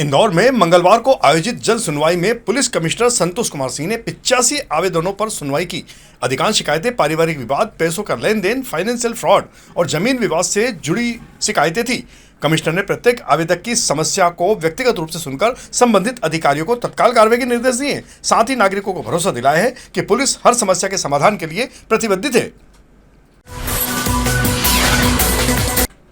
इंदौर में मंगलवार को आयोजित जन सुनवाई में पुलिस कमिश्नर संतोष कुमार सिंह ने 85 आवेदनों पर सुनवाई की। अधिकांश शिकायतें पारिवारिक विवाद, पैसों का लेन देन, फाइनेंशियल फ्रॉड और जमीन विवाद से जुड़ी शिकायतें थी। कमिश्नर ने प्रत्येक आवेदक की समस्या को व्यक्तिगत रूप से सुनकर संबंधित अधिकारियों को तत्काल कार्रवाई के निर्देश दिए। साथ ही नागरिकों को भरोसा दिलाया है कि पुलिस हर समस्या के समाधान के लिए प्रतिबद्ध है।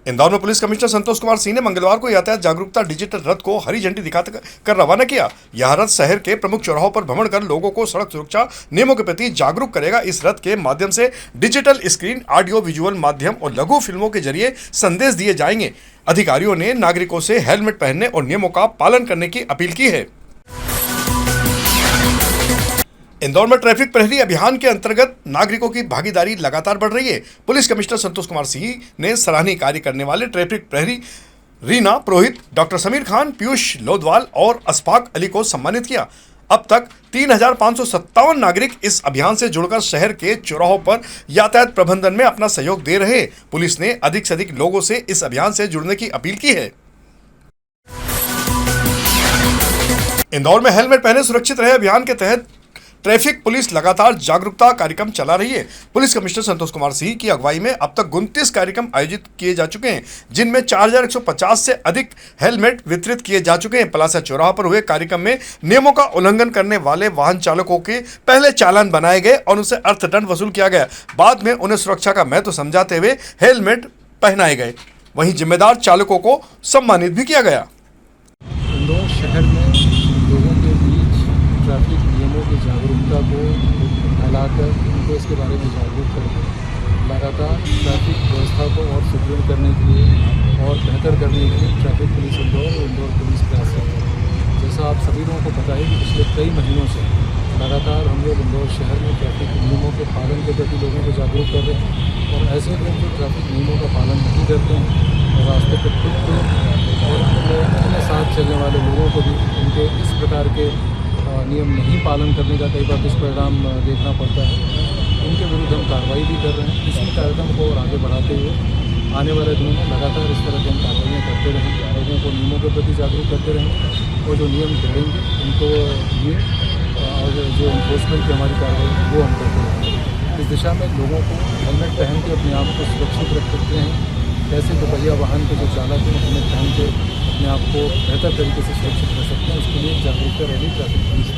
इंदौर में पुलिस कमिश्नर संतोष कुमार सिंह ने मंगलवार को यातायात जागरूकता डिजिटल रथ को हरी झंडी दिखाकर रवाना किया। यह रथ शहर के प्रमुख चौराहों पर भ्रमण कर लोगों को सड़क सुरक्षा नियमों के प्रति जागरूक करेगा। इस रथ के माध्यम से डिजिटल स्क्रीन, ऑडियो विजुअल माध्यम और लघु फिल्मों के जरिए संदेश दिए जाएंगे। अधिकारियों ने नागरिकों से हेलमेट पहनने और नियमों का पालन करने की अपील की है। इंदौर में ट्रैफिक प्रहरी अभियान के अंतर्गत नागरिकों की भागीदारी लगातार बढ़ रही है। पुलिस कमिश्नर संतोष कुमार सिंह ने सराहनीय कार्य करने वाले ट्रैफिक प्रहरी रीना पुरोहित, डॉक्टर समीर खान, पीयूष लोधवाल और अशफाक अली को सम्मानित किया। अब तक 3,557 नागरिक इस अभियान से जुड़कर शहर के चौराहों पर यातायात प्रबंधन में अपना सहयोग दे रहे। पुलिस ने अधिक से अधिक लोगों से इस अभियान से जुड़ने की अपील की है। इंदौर में हेलमेट पहने सुरक्षित रहे अभियान के तहत ट्रैफिक पुलिस लगातार जागरूकता कार्यक्रम चला रही है। पुलिस कमिश्नर संतोष कुमार सिंह की अगुवाई में अब तक 29 कार्यक्रम आयोजित किए जा चुके हैं, जिनमें 4,150 से अधिक हेलमेट वितरित किए जा चुके हैं। पलासा चौराहा पर हुए कार्यक्रम में नियमों का उल्लंघन करने वाले वाहन चालकों के पहले चालान बनाए गए और उनसे अर्थदंड वसूल किया गया। बाद में उन्हें सुरक्षा का महत्व समझाते हुए हेलमेट पहनाए गए। वहीं जिम्मेदार चालकों को सम्मानित भी किया गया। इंदौर शहर में लोगों के बीच ट्रैफिक नियमों की जागरूकता को फैलाकर उनको इसके बारे में जागरूक करके लगातार ट्रैफिक व्यवस्था को और सुदृढ़ करने के लिए और बेहतर करने के लिए ट्रैफिक पुलिस इंदौर और इंदौर पुलिस प्रयासरत है। जैसा आप सभी लोगों को पता है कि पिछले कई महीनों से लगातार हम लोग इंदौर शहर में ट्रैफिक नियमों के पालन के प्रति लोगों को जागरूक कर रहे हैं और ऐसे लोग जो ट्रैफिक नियमों का पालन नहीं करते हैं और रास्ते पर खुद और अपने साथ चलने वाले लोगों को भी उनके इस प्रकार के नियम नहीं पालन करने का कई बार दुष्परिणाम देखना पड़ता है। उनके विरुद्ध हम कार्रवाई भी कर रहे हैं। इसी कार्यक्रम को और आगे बढ़ाते हुए आने वाले दिनों में लगातार इस तरह की हम कार्रवाइयाँ करते रहेंगे, लोगों को नियमों के प्रति जागरूक करते रहेंगे और जो नियम तोड़ेंगे उनको ये और जो इन्फोर्समेंट की हमारी कार्रवाई वो हम करते रहेंगे। इस दिशा में लोगों को हेलमेट पहन के अपने आप को सुरक्षित रख सकते हैं। कैसे दोपहिया वाहन के जो चालक हैं हेलमेट पहन के अपने आप को बेहतर तरीके से सुरक्षित कर सकते हैं, उसके लिए जागरूकता रैली ट्रैफिक पुलिस।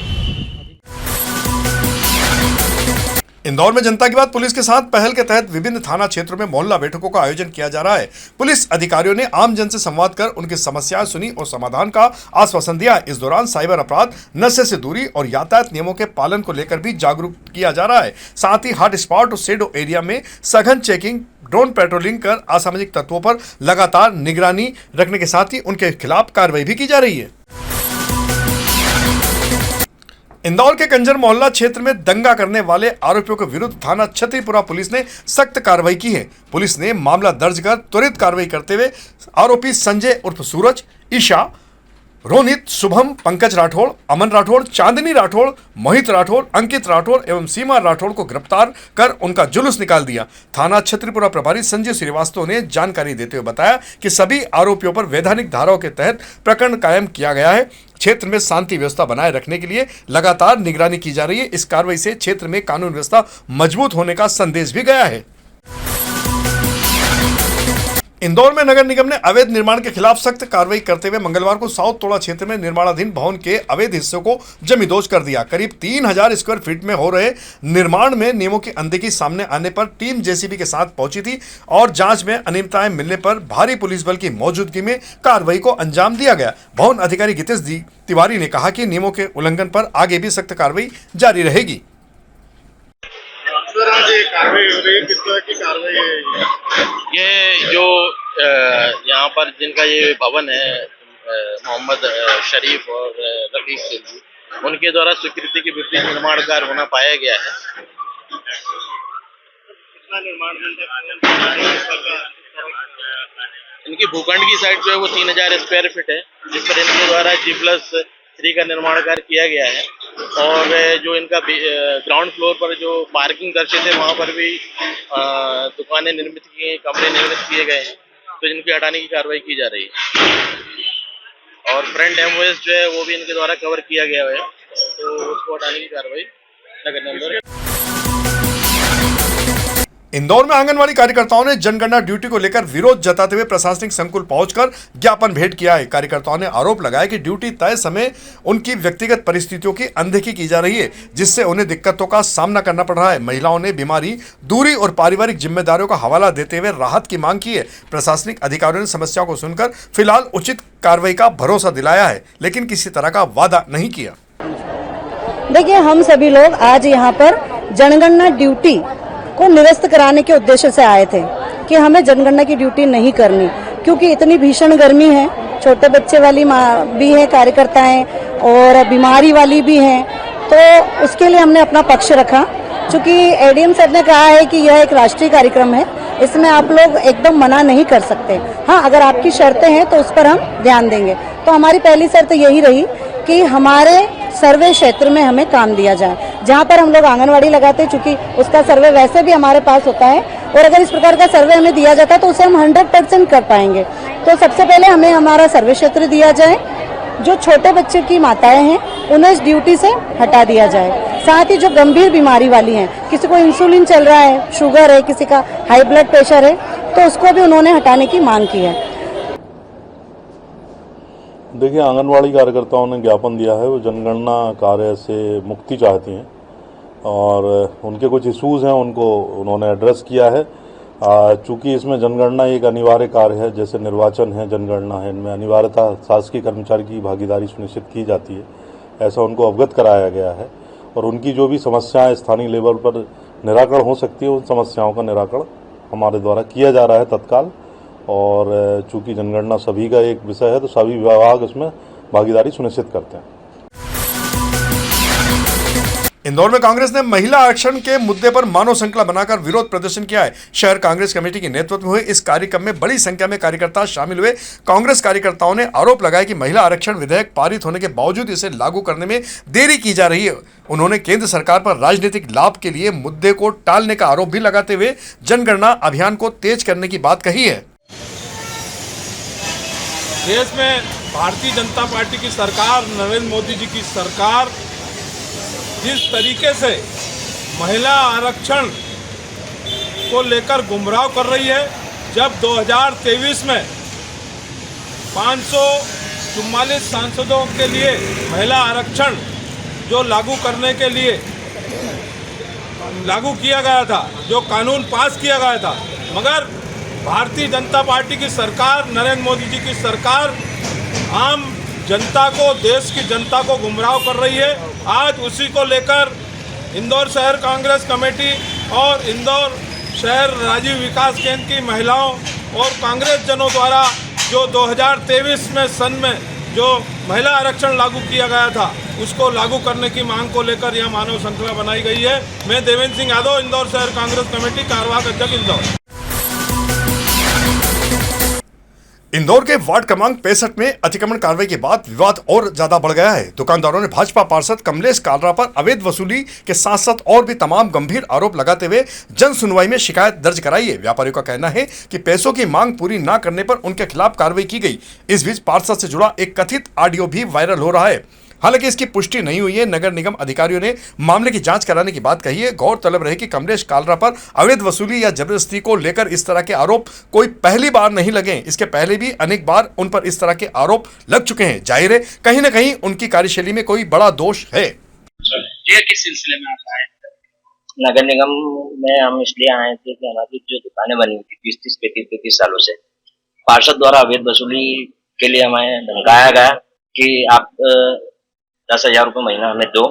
इंदौर में जनता की बात पुलिस के साथ पहल के तहत विभिन्न थाना क्षेत्रों में मोहल्ला बैठकों का आयोजन किया जा रहा है। पुलिस अधिकारियों ने आम जन से संवाद कर उनकी समस्याएं सुनी और समाधान का आश्वासन दिया। इस दौरान साइबर अपराध, नशे से दूरी और यातायात नियमों के पालन को लेकर भी जागरूक किया जा रहा है। साथ ही हॉट स्पॉट और शेडो एरिया में सघन चेकिंग, ड्रोन पेट्रोलिंग कर असामाजिक तत्वों पर लगातार निगरानी रखने के साथ ही उनके खिलाफ कार्रवाई भी की जा रही है। इंदौर के कंजर मोहल्ला क्षेत्र में दंगा करने वाले आरोपियों के विरुद्ध थाना छतरीपुरा पुलिस ने सख्त कार्रवाई की है। पुलिस ने मामला दर्ज कर त्वरित कार्रवाई करते हुए आरोपी संजय उर्फ सूरज, ईशा, रोनित, शुभम, पंकज राठौड़, अमन राठौड़, चांदनी राठौड़, मोहित राठौड़, अंकित राठौड़ एवं सीमा राठौड़ को गिरफ्तार कर उनका जुलूस निकाल दिया। थाना छतरीपुरा प्रभारी संजय श्रीवास्तव ने जानकारी देते हुए बताया कि सभी आरोपियों पर वैधानिक धाराओं के तहत प्रकरण कायम किया गया है। क्षेत्र में शांति व्यवस्था बनाए रखने के लिए लगातार निगरानी की जा रही है। इस कार्रवाई से क्षेत्र में कानून व्यवस्था मजबूत होने का संदेश भी गया है। इंदौर में नगर निगम ने अवैध निर्माण के खिलाफ सख्त कार्रवाई करते हुए मंगलवार को साउथ तोड़ा क्षेत्र में निर्माणाधीन भवन के अवैध हिस्सों को जमींदोज कर दिया। करीब 3,000 स्क्वायर फीट में हो रहे निर्माण में नियमों की अनदेखी सामने आने पर टीम जेसीबी के साथ पहुंची थी और जांच में अनियमितताएं मिलने पर भारी पुलिस बल की मौजूदगी में कार्रवाई को अंजाम दिया गया। भवन अधिकारी गीतेश तिवारी ने कहा कि नियमों के उल्लंघन पर आगे भी सख्त कार्रवाई जारी रहेगी। कार्रवाई हो रही है, किस तरह की कार्रवाई है? ये जो यहाँ पर जिनका ये भवन है मोहम्मद शरीफ और रफीक सिद्दीकी, उनके द्वारा स्वीकृति के विपरीत निर्माण कार्य होना पाया गया है। कितना निर्माण इनकी भूखंड की साइड जो है वो 3,000 स्क्वायर फीट है, जिस पर इनके द्वारा G+3 का निर्माण कार्य किया गया है। और जो इनका ग्राउंड फ्लोर पर जो पार्किंग दर्शित है वहाँ पर भी दुकानें निर्मित की, कमरे निर्मित किए गए हैं, तो इनकी हटाने की कार्रवाई की जा रही है। और फ्रंट एमओएस जो है वो भी इनके द्वारा कवर किया गया है, तो उसको हटाने की कार्रवाई नगर निगम। इंदौर में आंगनवाड़ी कार्यकर्ताओं ने जनगणना ड्यूटी को लेकर विरोध जताते हुए प्रशासनिक संकुल पहुंचकर ज्ञापन भेंट किया है। कार्यकर्ताओं ने आरोप लगाया कि ड्यूटी तय समय उनकी व्यक्तिगत परिस्थितियों की अनदेखी की जा रही है, जिससे उन्हें दिक्कतों का सामना करना पड़ रहा है। महिलाओं ने बीमारी, दूरी और पारिवारिक जिम्मेदारियों का हवाला देते हुए राहत की मांग की है। प्रशासनिक अधिकारियों ने समस्याओं को सुनकर फिलहाल उचित कार्रवाई का भरोसा दिलाया है, लेकिन किसी तरह का वादा नहीं किया। देखिए, हम सभी लोग आज यहाँ पर जनगणना ड्यूटी को निरस्त कराने के उद्देश्य से आए थे कि हमें जनगणना की ड्यूटी नहीं करनी, क्योंकि इतनी भीषण गर्मी है, छोटे बच्चे वाली माँ भी है कार्यकर्ताएं और बीमारी वाली भी हैं, तो उसके लिए हमने अपना पक्ष रखा। चूंकि एडीएम सर ने कहा है कि यह एक राष्ट्रीय कार्यक्रम है, इसमें आप लोग एकदम मना नहीं कर सकते। हाँ, अगर आपकी शर्तें हैं तो उस पर हम ध्यान देंगे। तो हमारी पहली शर्त यही रही कि हमारे सर्वे क्षेत्र में हमें काम दिया जाए, जहाँ पर हम लोग आंगनवाड़ी लगाते हैं, चूंकि उसका सर्वे वैसे भी हमारे पास होता है, और अगर इस प्रकार का सर्वे हमें दिया जाता है तो उसे हम 100% कर पाएंगे। तो सबसे पहले हमें हमारा सर्वे क्षेत्र दिया जाए, जो छोटे बच्चे की माताएं हैं उन्हें इस ड्यूटी से हटा दिया जाए। साथ ही जो गंभीर बीमारी वाली हैं, किसी को इंसुलिन चल रहा है, शुगर है, किसी का हाई ब्लड प्रेशर है, तो उसको भी उन्होंने हटाने की मांग की है। देखिए, आंगनवाड़ी कार्यकर्ताओं ने ज्ञापन दिया है, वो जनगणना कार्य से मुक्ति चाहती हैं और उनके कुछ इश्यूज हैं, उनको उन्होंने एड्रेस किया है। चूंकि इसमें जनगणना एक अनिवार्य कार्य है, जैसे निर्वाचन है, जनगणना है, इनमें अनिवार्यता शासकीय कर्मचारी की भागीदारी सुनिश्चित की जाती है, ऐसा उनको अवगत कराया गया है। और उनकी जो भी समस्याएं स्थानीय लेवल पर निराकरण हो सकती है, उन समस्याओं का निराकरण हमारे द्वारा किया जा रहा है तत्काल। और चूंकि जनगणना सभी का एक विषय है, तो सभी विभाग इसमें भागीदारी सुनिश्चित करते हैं। इंदौर में कांग्रेस ने महिला आरक्षण के मुद्दे पर मानव श्रृंखला बनाकर विरोध प्रदर्शन किया है। शहर कांग्रेस कमेटी के नेतृत्व में हुए इस कार्यक्रम में बड़ी संख्या में कार्यकर्ता शामिल हुए। कांग्रेस कार्यकर्ताओं ने आरोप लगाया कि महिला आरक्षण विधेयक पारित होने के बावजूद इसे लागू करने में देरी की जा रही है। उन्होंने केंद्र सरकार पर राजनीतिक लाभ के लिए मुद्दे को टालने का आरोप भी लगाते हुए जनगणना अभियान को तेज करने की बात कही है। देश में भारतीय जनता पार्टी की सरकार, नरेंद्र मोदी जी की सरकार जिस तरीके से महिला आरक्षण को लेकर गुमराह कर रही है, जब 2023 में 544 सांसदों के लिए महिला आरक्षण जो लागू करने के लिए लागू किया गया था, जो कानून पास किया गया था, मगर भारतीय जनता पार्टी की सरकार, नरेंद्र मोदी जी की सरकार आम जनता को, देश की जनता को गुमराह कर रही है। आज उसी को लेकर इंदौर शहर कांग्रेस कमेटी और इंदौर शहर राजीव विकास केंद्र की महिलाओं और कांग्रेस जनों द्वारा जो 2023 में सन में जो महिला आरक्षण लागू किया गया था, उसको लागू करने की मांग को लेकर यह मानव श्रृंखला बनाई गई है। मैं देवेंद्र सिंह यादव, इंदौर शहर कांग्रेस कमेटी, कार्यवाहक अध्यक्ष इंदौर। इंदौर के वार्ड क्रमांक 65 में अतिक्रमण कार्रवाई के बाद विवाद और ज्यादा बढ़ गया है। दुकानदारों ने भाजपा पार्षद कमलेश कालरा पर अवैध वसूली के साथ साथ और भी तमाम गंभीर आरोप लगाते हुए जन सुनवाई में शिकायत दर्ज कराई है। व्यापारियों का कहना है कि पैसों की मांग पूरी न करने पर उनके खिलाफ कार्रवाई की गई। इस बीच पार्षद से जुड़ा एक कथित ऑडियो भी वायरल हो रहा है। हालांकि इसकी पुष्टि नहीं हुई है। नगर निगम अधिकारियों ने मामले की जांच कराने की बात कही है। गौरतलब रहे कि कमलेश कालरा पर अवैध वसूली या जबरदस्ती को लेकर इस तरह के आरोप कोई पहली बार नहीं लगे। इसके पहले भी अनेक बार उन पर इस तरह के आरोप लग चुके हैं। जाहिर है कहीं ना कहीं उनकी कार्यशैली में कोई बड़ा दोष है। ये किस सिलसिले में आप आए? नगर निगम में हम इसलिए आए थे कि हमारी जो दुकानें बनी हुई थी 30-35 सालों से, पार्षद द्वारा अवैध वसूली के लिए हमें धमकाया गया कि आप 10,000 रुपये महीना हमें दो,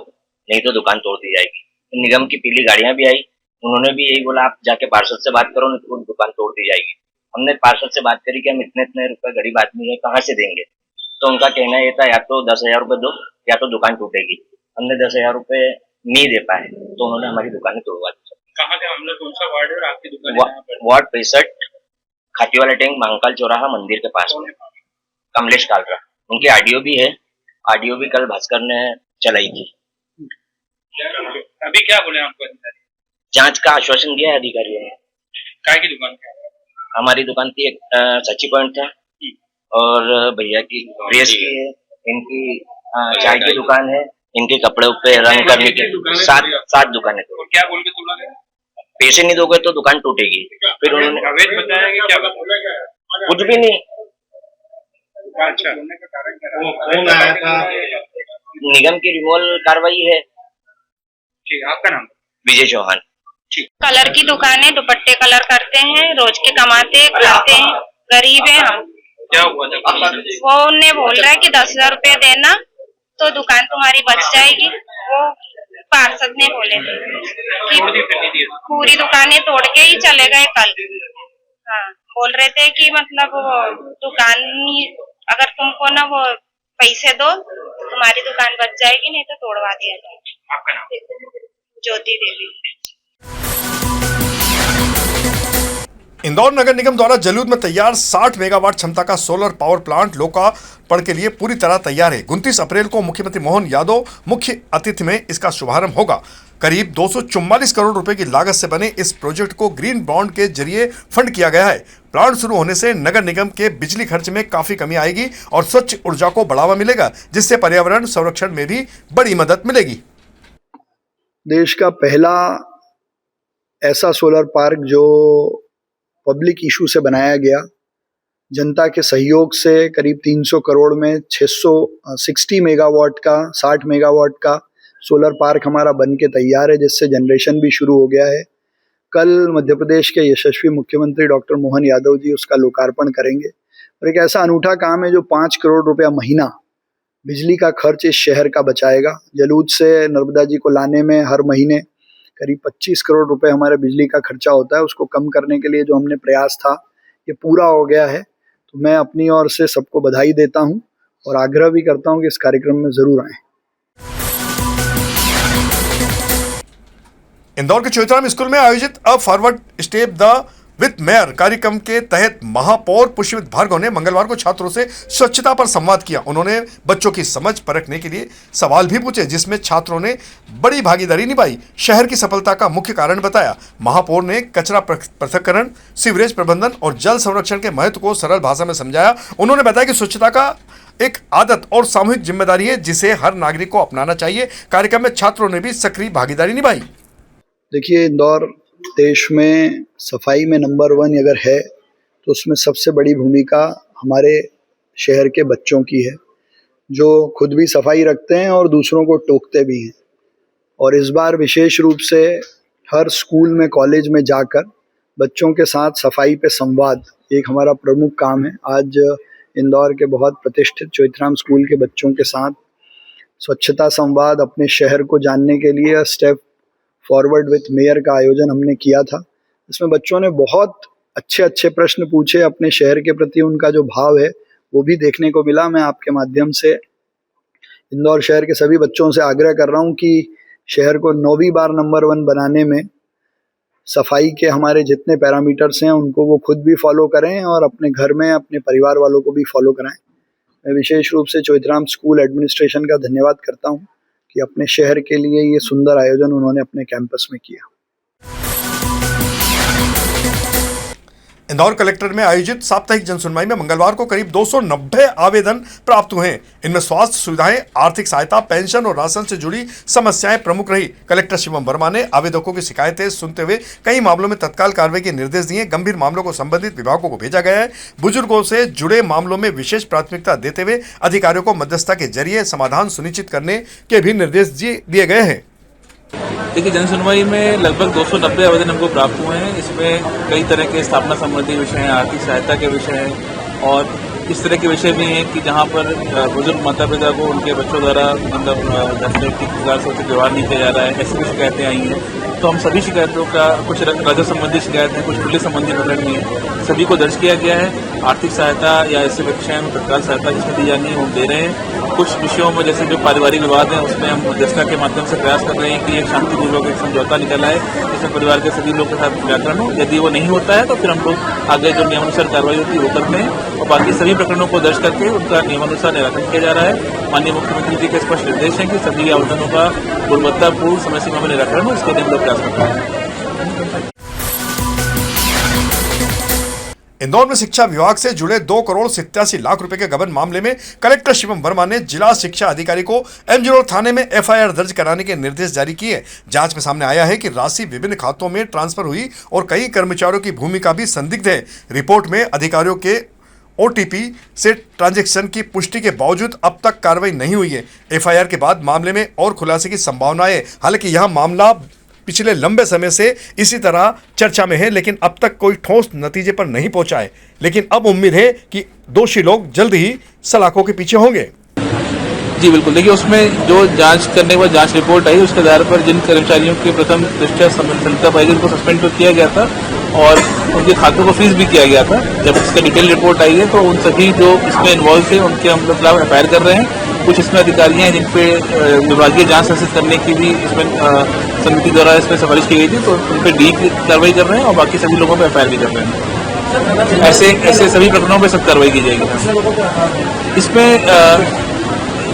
नहीं तो दुकान तोड़ दी जाएगी। निगम की पीली गाड़ियां भी आई, उन्होंने भी यही बोला आप जाके पार्षद से बात करो, नहीं तो दुकान तोड़ दी जाएगी। हमने पार्षद से बात करी कि हम इतने रुपए गरीब आदमी है, कहाँ से देंगे। तो उनका कहना ये था या तो 10,000 रुपये दो या तो दुकान टूटेगी। हमने 10,000 रुपये नहीं दे पाए तो उन्होंने हमारी दुकानें तोड़वा दी। कहाँ का मामला, कौन सा वार्ड है और आपकी दुकान? वार्ड 65, खाती वाला टैंक, महाकाल चौराहा मंदिर के पास में। कमलेश कालरा, उनकी ऑडियो भी है, ऑडियो भी कल भास्कर ने चलाई थी। अभी क्या बोले आपको अधिकारी? जांच का आश्वासन दिया है अधिकारियों ने। काय की दुकान क्या है? हमारी दुकान थी एक सची पॉइंट था और भैया की प्रेस की है, इनकी चाय की दुकान है, इनके कपड़े पे रंग करने की 7 दुकानें। क्या बोल के तोड़ा गया? पैसे नहीं दोगे तो दुकान टूटेगी। फिर उन्होंने अवैध बताया कि क्या बताया? कुछ भी नहीं, अच्छा, कौन आया था? निगम की रिमूवल कार्रवाई है। ठीक, आपका नाम? विजय चौहान। कलर की दुकान है, दुपट्टे कलर करते हैं, रोज के कमाते खाते हैं, गरीब हैं हम। क्या हुआ था? वो उन्हें बोल रहा है कि 10,000 रुपया देना तो दुकान तुम्हारी बच जाएगी। वो पार्षद ने बोले थे कि पूरी दुकानें तोड़ के ही चले गए कल। हाँ, बोल रहे थे कि मतलब वो दुकान अगर तुमको ना वो पैसे दो तो तुम्हारी दुकान बच जाएगी, नहीं तो तोड़वा दिया जाएगा। आपका नाम? ज्योति देवी। इंदौर नगर निगम द्वारा जलूद में तैयार 60 मेगावाट क्षमता का सोलर पावर प्लांट लोकार्पण के लिए पूरी तरह तैयार है। 29 अप्रैल को मुख्यमंत्री मोहन यादव मुख्य अतिथि में इसका शुभारंभ होगा। करीब 244 करोड़ रुपए की लागत से बने इस प्रोजेक्ट को ग्रीन बॉन्ड के जरिए फंड किया गया है। प्लांट शुरू होने से नगर निगम के बिजली खर्च में काफी कमी आएगी और स्वच्छ ऊर्जा को बढ़ावा मिलेगा, जिससे पर्यावरण संरक्षण में भी बड़ी मदद मिलेगी। देश का पहला ऐसा सोलर पार्क जो पब्लिक इशू से बनाया गया, जनता के सहयोग से करीब 300 करोड़ में 660 मेगावाट का 60 मेगावाट का सोलर पार्क हमारा बन के तैयार है, जिससे जनरेशन भी शुरू हो गया है। कल मध्य प्रदेश के यशस्वी मुख्यमंत्री डॉक्टर मोहन यादव जी उसका लोकार्पण करेंगे और एक ऐसा अनूठा काम है जो 5 करोड़ रुपया महीना बिजली का खर्च इस शहर का बचाएगा। जलूद से नर्मदा जी को लाने में हर महीने करीब 25 करोड़ रुपए हमारे बिजली का खर्चा होता है। उसको कम करने के लिए जो हमने प्रयास था ये पूरा हो गया है। तो मैं अपनी ओर से सबको बधाई देता हूं और आग्रह भी करता हूं कि इस कार्यक्रम में जरूर आएं। इंदौर के चौथराम स्कूल में आयोजित a forward step the with mayor कार्यक्रम के तहत महापौर पुष्पित भार्गव ने मंगलवार को छात्रों से स्वच्छता पर संवाद किया। उन्होंने बच्चों की समझ परखने के लिए सवाल भी पूछे, जिसमें छात्रों ने बड़ी भागीदारी निभाई। शहर की सफलता का मुख्य कारण बताया। महापौर ने कचरा पृथक्करण, सीवरेज प्रबंधन और जल संरक्षण के महत्व को सरल भाषा में समझाया। उन्होंने बताया कि स्वच्छता का एक आदत और सामूहिक जिम्मेदारी है, जिसे हर नागरिक को अपनाना चाहिए। कार्यक्रम में छात्रों ने भी सक्रिय भागीदारी निभाई। देखिए, इंदौर देश में सफाई में नंबर 1 अगर है तो उसमें सबसे बड़ी भूमिका हमारे शहर के बच्चों की है, जो खुद भी सफाई रखते हैं और दूसरों को टोकते भी हैं। और इस बार विशेष रूप से हर स्कूल में, कॉलेज में जाकर बच्चों के साथ सफाई पे संवाद एक हमारा प्रमुख काम है। आज इंदौर के बहुत प्रतिष्ठित चौथराम स्कूल के बच्चों के साथ स्वच्छता संवाद, अपने शहर को जानने के लिए स्टेप फॉरवर्ड विथ मेयर का आयोजन हमने किया था। इसमें बच्चों ने बहुत अच्छे प्रश्न पूछे, अपने शहर के प्रति उनका जो भाव है वो भी देखने को मिला। मैं आपके माध्यम से इंदौर शहर के सभी बच्चों से आग्रह कर रहा हूँ कि शहर को 9वीं बार नंबर 1 बनाने में सफाई के हमारे जितने पैरामीटर्स हैं उनको वो खुद भी फॉलो करें और अपने घर में अपने परिवार वालों को भी फॉलो कराएं। मैं विशेष रूप से चौथराम स्कूल एडमिनिस्ट्रेशन का धन्यवाद करता हूँ कि अपने शहर के लिए ये सुंदर आयोजन उन्होंने अपने कैंपस में किया। इंदौर कलेक्टर में आयोजित साप्ताहिक जनसुनवाई में मंगलवार को करीब 290 आवेदन प्राप्त हुए हैं। इनमें स्वास्थ्य सुविधाएं, आर्थिक सहायता, पेंशन और राशन से जुड़ी समस्याएं प्रमुख रही। कलेक्टर शिवम वर्मा ने आवेदकों की शिकायतें सुनते हुए कई मामलों में तत्काल कार्रवाई के निर्देश दिए। गंभीर मामलों को संबंधित विभागों को भेजा गया है। बुजुर्गों से जुड़े मामलों में विशेष प्राथमिकता देते हुए अधिकारियों को मध्यस्थता के जरिए समाधान सुनिश्चित करने के भी निर्देश दिए गए हैं। देखिए, जनसुनवाई में लगभग 290 आवेदन हमको प्राप्त हुए हैं। इसमें कई तरह के स्थापना संबंधी विषय हैं, आर्थिक सहायता के विषय हैं और इस तरह के विषय भी हैं कि जहाँ पर बुजुर्ग माता पिता को उनके बच्चों द्वारा मतलब ढंग से ठीक प्रकार से व्यवहार नहीं किया जा रहा है, ऐसी भी शिकायतें आई हैं। तो हम सभी शिकायतों का, कुछ राजस्व संबंधी शिकायत है, कुछ पुलिस संबंधी प्रकरण भी है, सभी को दर्ज किया गया है। आर्थिक सहायता या ऐसे विषय में तत्काल सहायता जिसमें दी जानी है वो दे रहे हैं। कुछ विषयों में जैसे जो पारिवारिक विवाद है उसमें हम मध्यस्थता के माध्यम से प्रयास कर रहे हैं कि एक शांतिपूर्वक एक समझौता निकल आए जिसमें परिवार के सभी लोगों के साथ व्याकरण हो। यदि वो नहीं होता है तो फिर हम लोग आगे जो नियमानुसार कार्रवाई होती है वो करते हैं और बाकी सभी प्रकरणों को दर्ज करके उनका नियमानुसार निराकरण किया जा रहा है। माननीय मुख्यमंत्री जी के स्पष्ट निर्देश हैं कि सभी आवेदनों का गुणवत्तापूर्ण समय सीमा में निराकरण हो, इसके लिए हम लोग प्रयास करते हैं। इंदौर में शिक्षा विभाग से जुड़े 2 करोड़ 87 लाख रुपए के गबन मामले में कलेक्टर शिवम वर्मा ने जिला शिक्षा अधिकारी को एमजी रोड थाने में एफआईआर दर्ज कराने के निर्देश जारी किए। जांच में सामने आया है कि राशि विभिन्न खातों में ट्रांसफर हुई और कई कर्मचारियों की भूमिका भी संदिग्ध है। रिपोर्ट में अधिकारियों के ओटीपी से ट्रांजैक्शन की पुष्टि के बावजूद अब तक कार्रवाई नहीं हुई है। एफआईआर के बाद मामले में और खुलासे की संभावना है। हालांकि यह मामला पिछले लंबे समय से इसी तरह चर्चा में है, लेकिन अब तक कोई ठोस नतीजे पर नहीं पहुंचा है। लेकिन अब उम्मीद है कि दोषी लोग जल्द ही सलाखों के पीछे होंगे। जी बिल्कुल, देखिए उसमें जो जांच करने के बाद जांच रिपोर्ट आई, उसके आधार पर जिन कर्मचारियों की प्रथम दृष्टया संलिप्तता पाई गई उनको सस्पेंड तो किया गया था और उनके खातों को फ्रीज भी किया गया था। जब इसका डिटेल रिपोर्ट आई है तो उन सभी जो इसमें इन्वॉल्व थे उनके हम लोग खिलाफ एफआईआर कर रहे हैं। कुछ इसमें अधिकारी हैं जिन पे विभागीय जांच संस्थित करने की भी इसमें समिति द्वारा इसमें सिफारिश की गई थी, तो उन पर डी की कार्रवाई कर रहे हैं और बाकी सभी लोगों पर एफआईआर भी कर रहे हैं। ऐसे सभी प्रकरणों पर सख्त कार्रवाई की जाएगी। इसमें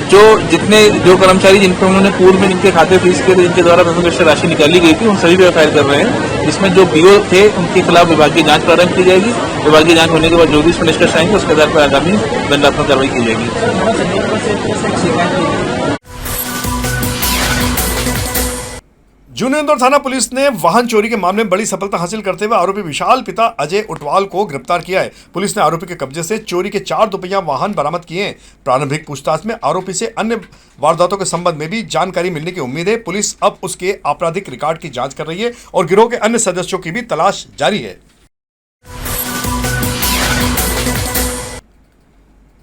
जो कर्मचारी जिनको उन्होंने पूर्व में जिनके खाते फीस के जिनके द्वारा प्रथम दृष्टया राशि निकाली गई थी, उन सभी पे एफआईआर कर रहे हैं। इसमें जो बीओ थे उनके खिलाफ विभागीय जांच प्रारंभ की जाएगी। विभागीय जांच होने के बाद जो भी इसमें निष्कर्ष आएंगे उसके आधार पर आगामी दंडात्मक कार्रवाई की जाएगी। जूनियर इंदौर थाना पुलिस ने वाहन चोरी के मामले में बड़ी सफलता हासिल करते हुए आरोपी विशाल पिता अजय उटवाल को गिरफ्तार किया है। पुलिस ने आरोपी के कब्जे से चोरी के 4 दोपहिया वाहन बरामद किए हैं। प्रारंभिक पूछताछ में आरोपी से अन्य वारदातों के संबंध में भी जानकारी मिलने की उम्मीद है। पुलिस अब उसके आपराधिक रिकॉर्ड की जांच कर रही है और गिरोह के अन्य सदस्यों की भी तलाश जारी है।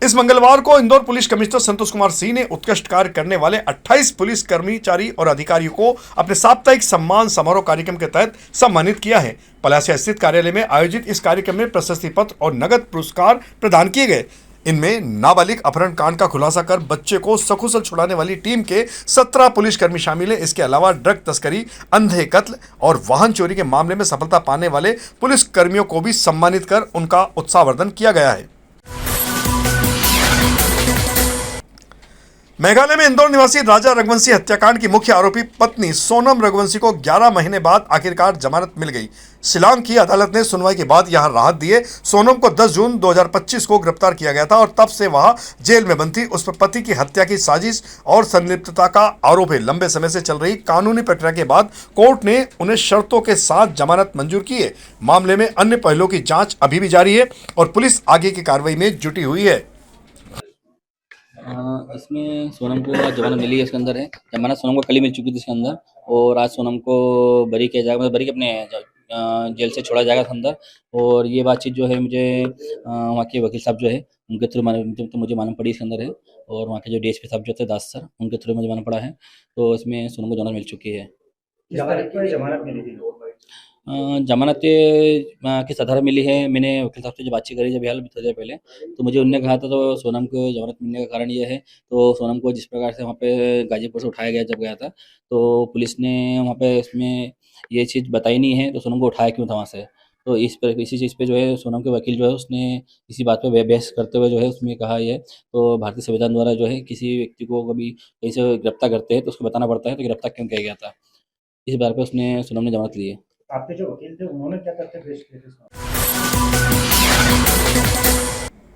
इस मंगलवार को इंदौर पुलिस कमिश्नर संतोष कुमार सिंह ने उत्कृष्ट कार्य करने वाले 28 पुलिस कर्मचारी और अधिकारियों को अपने साप्ताहिक सम्मान समारोह कार्यक्रम के तहत सम्मानित किया है। पलासिया स्थित कार्यालय में आयोजित इस कार्यक्रम में प्रशस्ति पत्र और नगद पुरस्कार प्रदान किए गए। इनमें नाबालिग अपहरण कांड का खुलासा कर बच्चे को सकुशल छुड़ाने वाली टीम के 17 पुलिसकर्मी शामिल है। इसके अलावा ड्रग तस्करी, अंधे कत्ल और वाहन चोरी के मामले में सफलता पाने वाले पुलिस कर्मियों को भी सम्मानित कर उनका उत्साहवर्धन किया गया है। मेघालय में इंदौर निवासी राजा रघुवंशी हत्याकांड की मुख्य आरोपी पत्नी सोनम रघुवंशी को 11 महीने बाद आखिरकार जमानत मिल गई। शिलांग की अदालत ने सुनवाई के बाद यहां राहत दिए। सोनम को 10 जून 2025 को गिरफ्तार किया गया था और तब से वह जेल में बंद थी। उस पर पति की हत्या की साजिश और संलिप्तता का आरोप है। लंबे समय से चल रही कानूनी प्रक्रिया के बाद कोर्ट ने उन्हें शर्तों के साथ जमानत मंजूर की है। मामले में अन्य पहलुओं की जांच अभी भी जारी है और पुलिस आगे की कार्रवाई में जुटी हुई है। इसमें सोनम को जमानत मिली है। इसके अंदर है जमानत सोनम को कल ही मिल चुकी थी इसके अंदर, और आज सोनम को बरी किया जाएगा, मतलब बरी अपने जेल से छोड़ा जाएगा अंदर। और ये बातचीत जो है मुझे वहाँ के वकील साहब जो है उनके थ्रू मुझे मालूम पड़ी इसके अंदर है, और वहाँ के जो डीएसपी साहब जो थे दास सर, उनके थ्रू मुझे मालूम पड़ा है। तो इसमें सोनम को जमानत मिल चुकी है। जमानत मिली थी? जमानत किस आधार मिली है, मैंने वकील साहब से जो बातचीत करी जब हाल थोड़ी देर पहले, तो मुझे उनने कहा था तो सोनम को जमानत मिलने का कारण ये है। तो सोनम को जिस प्रकार से वहाँ पे गाजीपुर से उठाया गया जब गया था, तो पुलिस ने वहाँ पे इसमें ये चीज़ बताई नहीं है, तो सोनम को उठाया क्यों था वहाँ से। तो इसी चीज़ पे जो है सोनम के वकील जो है उसने इसी बात पे बहस करते हुए जो है उसमें कहा है, तो भारतीय संविधान द्वारा जो है किसी व्यक्ति को कभी कहीं से गिरफ्तार करते हैं तो उसको बताना पड़ता है तो गिरफ्तार क्यों किया गया था। इस बार पे उसने सोनम ने जमानत ली है। आपके जो वकील थे उन्होंने क्या करते पेश किए थे?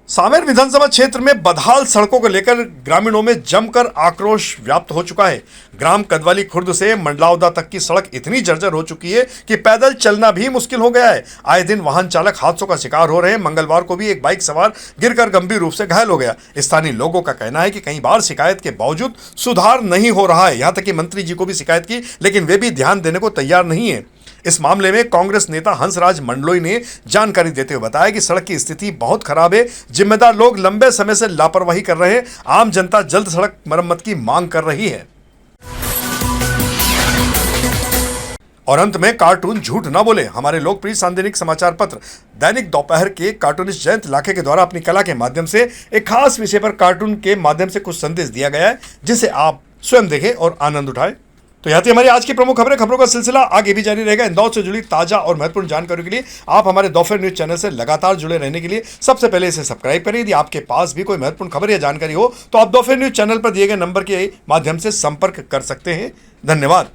सांवेर विधानसभा क्षेत्र में बदहाल सड़कों को लेकर ग्रामीणों में जमकर आक्रोश व्याप्त हो चुका है। ग्राम कदवाली खुर्द से मंडलावदा तक की सड़क इतनी जर्जर हो चुकी है कि पैदल चलना भी मुश्किल हो गया है। आए दिन वाहन चालक हादसों का शिकार हो रहे हैं। मंगलवार को भी एक बाइक सवार गिरकर गंभीर रूप से घायल हो गया। स्थानीय लोगों का कहना है कि कई बार शिकायत के बावजूद सुधार नहीं हो रहा है। यहाँ तक कि मंत्री जी को भी शिकायत की, लेकिन वे भी ध्यान देने को तैयार नहीं है। इस मामले में कांग्रेस नेता हंसराज मंडलोई ने जानकारी देते हुए बताया कि सड़क की स्थिति बहुत खराब है। जिम्मेदार लोग लंबे समय से लापरवाही कर रहे हैं। आम जनता जल्द सड़क मरम्मत की मांग कर रही है। और अंत में कार्टून झूठ ना बोले। हमारे लोकप्रिय सांदैनिक समाचार पत्र दैनिक दोपहर के कार्टूनिस्ट जयंत लाखे के द्वारा अपनी कला के माध्यम से एक खास विषय पर कार्टून के माध्यम से कुछ संदेश दिया गया है, जिसे आप स्वयं देखें और आनंद उठाएं। तो यह थी हमारी आज की प्रमुख खबरों का सिलसिला आगे भी जारी रहेगा। इंदौर से जुड़ी ताजा और महत्वपूर्ण जानकारी के लिए आप हमारे दोपहर न्यूज चैनल से लगातार जुड़े रहने के लिए सबसे पहले इसे सब्सक्राइब करें। यदि आपके पास भी कोई महत्वपूर्ण खबर या जानकारी हो तो आप दोपहर न्यूज चैनल पर दिए गए नंबर के माध्यम से संपर्क कर सकते हैं। धन्यवाद।